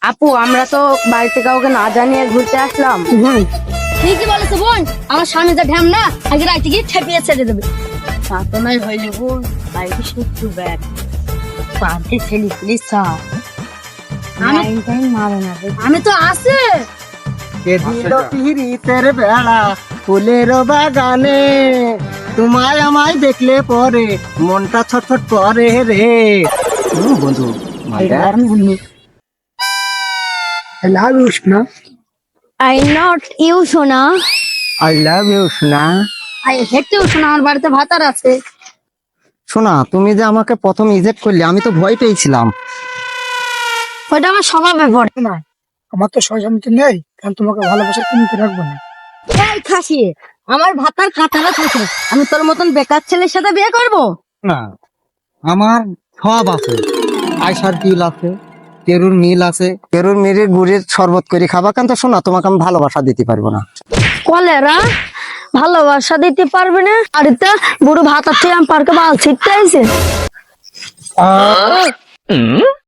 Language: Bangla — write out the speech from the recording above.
আপু আমরা তো বাড়িতে কাউকে না জানিয়ে ঘুরতে আসলাম। ঠিকই বলেছে বোন, আমার স্বামী যা ঢ্যাম না, আগে রাইতে গিয়ে ঠেপিয়ে ছেড়ে দেবে। তা তো নয় হইলে বোন, বাড়িতে শত্রু ব্যাগ পার্কে ছেলে প্লিজ মারে না রে। আমি তো আছে। পিরিতের বেড়া ফুলের বাগানে তোমায় আমায় দেখলে পরে মনটা ছটফট করে রে। বন্ধু লাভ ইউ সোনা, আই নট ইউ সোনা, আই লাভ ইউ সোনা। আই হেট ইউ সোনা। আমার বাড়িতে ভাতার আছে। শোনা, তুমি যে আমাকে প্রথম ইজেক্ট করলে আমি তো ভয় পেয়েছিলাম। ওটা আমার স্বভাবে পড়ে না, আমার তো সহজমিতি নেই, কারণ তোমাকে ভালোবাসার কমিতে রাখবো না। এই খাসি, আমার ভাতার কাঁঠালা থাকে। আমি তোর মতন বেকার ছেলের সাথে বিয়ে করব? না, আমার সব আছে। আয়সার তিল আছে, কেরুর মিল আছে, কেরুর মিলের গুড়ের শরবত করে খাবা। কারণ তো শোনা, তোমাকে আমি ভালোবাসা দিতে পারবো না। কলেরা ভালোবাসা দিতে পারবে না? আর এটা বুড়ো ভাতার থেকে আমি পার্কে বাল ছিটতে আইছে।